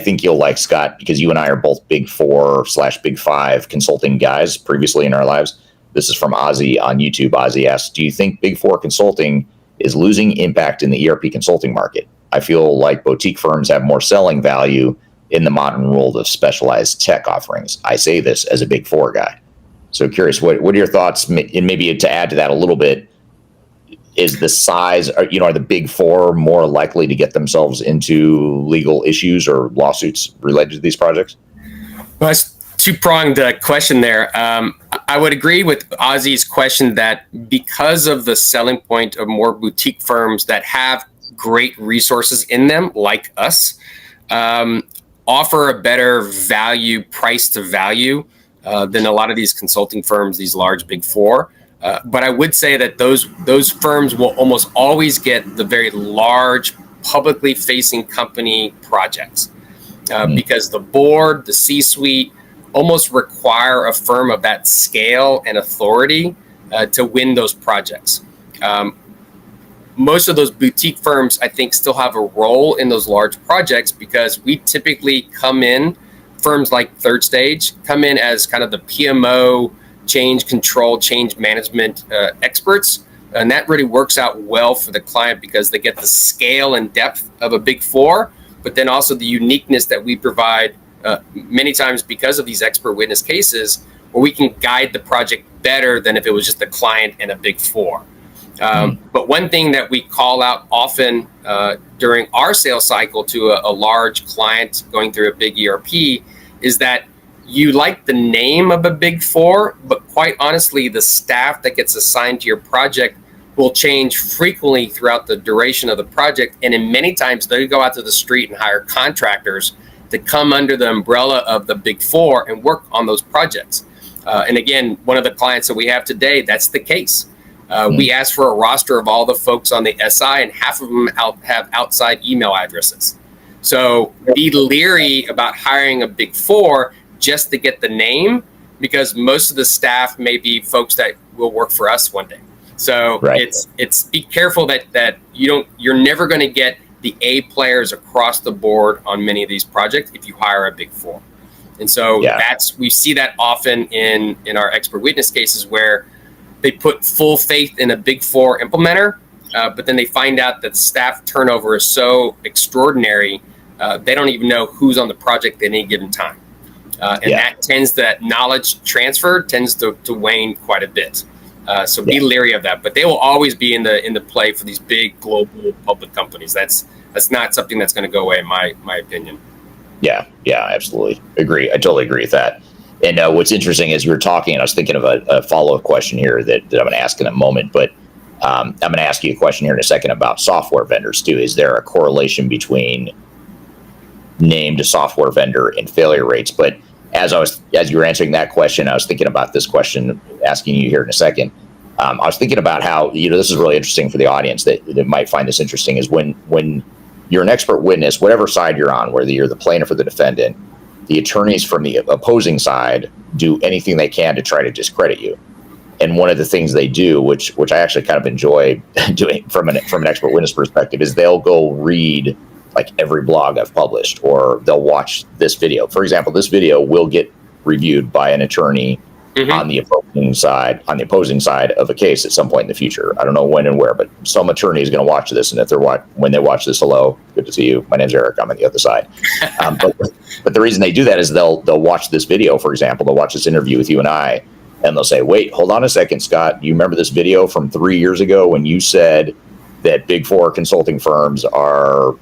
think you'll like, Scott, because you and I are both Big 4/Big 5 consulting guys previously in our lives. This is from Ozzy on YouTube. Ozzy asks, do you think Big 4 consulting is losing impact in the ERP consulting market? I feel like boutique firms have more selling value in the modern world of specialized tech offerings. I say this as a Big 4 guy. So curious, what are your thoughts? And maybe to add to that a little bit, is the size, are the Big 4 more likely to get themselves into legal issues or lawsuits related to these projects? Well, it's two-pronged question there. I would agree with Ozzy's question that because of the selling point of more boutique firms that have great resources in them, like us, offer a better value, price to value, than a lot of these consulting firms, these large Big 4. But I would say that those firms will almost always get the very large, publicly facing company projects because the board, the C-suite, almost require a firm of that scale and authority to win those projects. Most of those boutique firms, I think, still have a role in those large projects because we typically come in, firms like Third Stage come in as kind of the PMO, change control, change management experts. And that really works out well for the client because they get the scale and depth of a Big 4, but then also the uniqueness that we provide many times because of these expert witness cases where we can guide the project better than if it was just a client and a Big 4. But one thing that we call out often during our sales cycle to a large client going through a big ERP is that you like the name of a Big 4, but quite honestly, the staff that gets assigned to your project will change frequently throughout the duration of the project. And in many times, they go out to the street and hire contractors to come under the umbrella of the Big 4 and work on those projects. And again, one of the clients that we have today, that's the case. We asked for a roster of all the folks on the SI, and half of them have outside email addresses. So be leery about hiring a Big 4 just to get the name, because most of the staff may be folks that will work for us one day. So it's be careful that you're never going to get the A players across the board on many of these projects if you hire a Big 4. And so we see that often in our expert witness cases where they put full faith in a Big 4 implementer, but then they find out that staff turnover is so extraordinary, they don't even know who's on the project at any given time. That knowledge transfer tends to wane quite a bit. So be leery of that. But they will always be in the play for these big global public companies. That's not something that's going to go away, in my opinion. Yeah, absolutely. Agree. I totally agree with that. And what's interesting is you were talking, and I was thinking of a follow-up question here that I'm going to ask in a moment, but I'm going to ask you a question here in a second about software vendors too. Is there a correlation between named software vendor and failure rates? But as you were answering that question, I was thinking about this question, asking you here in a second. I was thinking about how, this is really interesting for the audience that might find this interesting, is when you're an expert witness, whatever side you're on, whether you're the plaintiff or the defendant, the attorneys from the opposing side do anything they can to try to discredit you. And one of the things they do, which I actually kind of enjoy doing from an expert witness perspective, is they'll go read like every blog I've published, or they'll watch this video. For example, this video will get reviewed by an attorney on the opposing side of a case at some point in the future. I don't know when and where, but some attorney is going to watch this, and if when they watch this, hello, good to see you. My name's Eric. I'm on the other side. But the reason they do that is they'll watch this video. For example, they'll watch this interview with you and I, and they'll say, "Wait, hold on a second, Scott. You remember this video from 3 years ago when you said that Big 4 consulting firms are,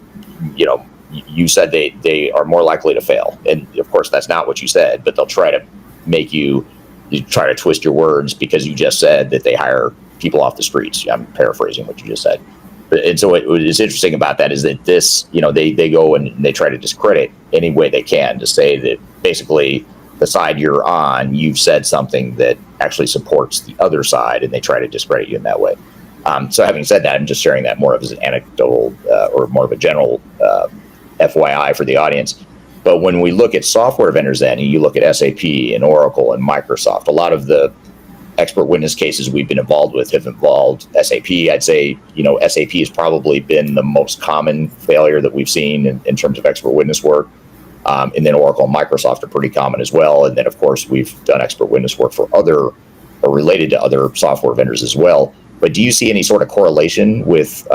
you said they are more likely to fail?" And of course, that's not what you said, but they'll try to make you try to twist your words because you just said that they hire people off the streets. I'm paraphrasing what you just said. And so what is interesting about that is that this, they go and they try to discredit any way they can to say that basically the side you're on, you've said something that actually supports the other side, and they try to discredit you in that way. So having said that, I'm just sharing that more of as an anecdotal or more of a general FYI for the audience. But when we look at software vendors then, and you look at SAP and Oracle and Microsoft, a lot of the expert witness cases we've been involved with have involved SAP. I'd say, SAP has probably been the most common failure that we've seen in terms of expert witness work. And then Oracle and Microsoft are pretty common as well. And then, of course, we've done expert witness work for other or related to other software vendors as well. But do you see any sort of correlation with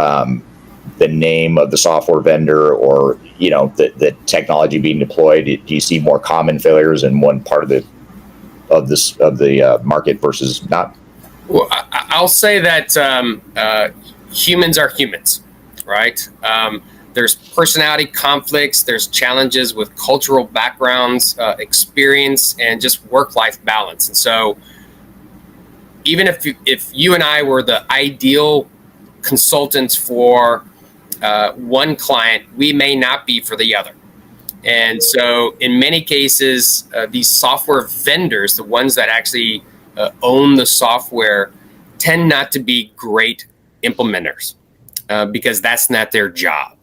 the name of the software vendor or, the technology being deployed? Do you see more common failures in one part of the market versus not? Well, I'll say that humans are humans, right? There's personality conflicts, there's challenges with cultural backgrounds, experience, and just work-life balance. And so even if you and I were the ideal consultants for one client, we may not be for the other. And so in many cases, these software vendors, the ones that actually own the software, tend not to be great implementers because that's not their job.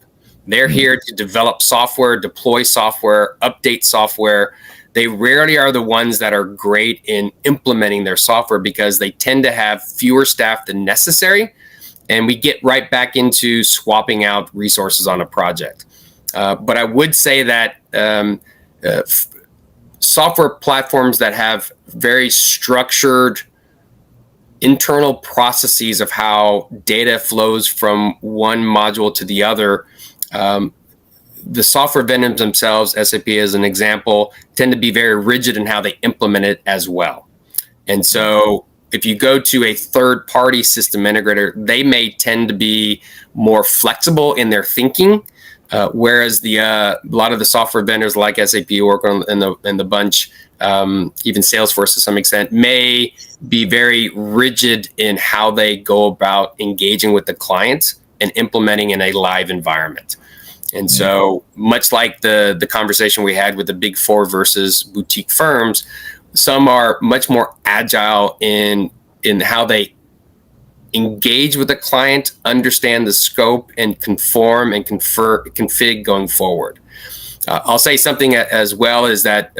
They're here to develop software, deploy software, update software. They rarely are the ones that are great in implementing their software because they tend to have fewer staff than necessary. And we get right back into swapping out resources on a project. But I would say that software platforms that have very structured internal processes of how data flows from one module to the other, the software vendors themselves, SAP as an example, tend to be very rigid in how they implement it as well. And so if you go to a third-party system integrator, they may tend to be more flexible in their thinking, whereas a lot of the software vendors like SAP, Oracle, and the bunch, even Salesforce to some extent, may be very rigid in how they go about engaging with the client and implementing in a live environment. And so much like the conversation we had with the big four versus boutique firms, some are much more agile in how they engage with the client, understand the scope, and conform and config going forward. I'll say something as well is that,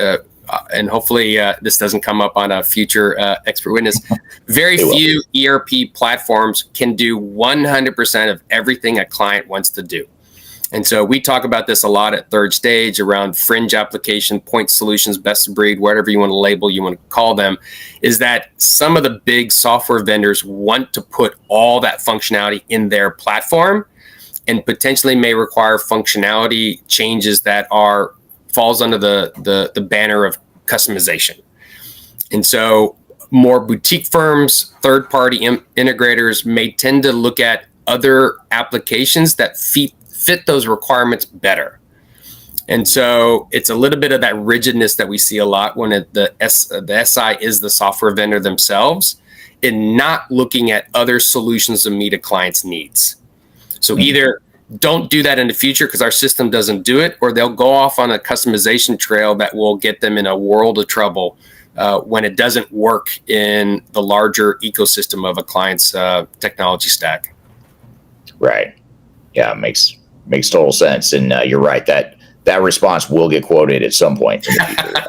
and hopefully this doesn't come up on a future expert witness, very few ERP platforms can do 100% of everything a client wants to do. And so we talk about this a lot at Third Stage around fringe application, point solutions, best of breed, whatever you want to label, you want to call them, is that some of the big software vendors want to put all that functionality in their platform and potentially may require functionality changes that falls under the banner of customization. And so more boutique firms, third-party integrators may tend to look at other applications that fit those requirements better. And so it's a little bit of that rigidness that we see a lot when the SI is the software vendor themselves in not looking at other solutions to meet a client's needs. So either don't do that in the future because our system doesn't do it, or they'll go off on a customization trail that will get them in a world of trouble when it doesn't work in the larger ecosystem of a client's technology stack. Right. Yeah, makes total sense. And you're right that response will get quoted at some point in the future.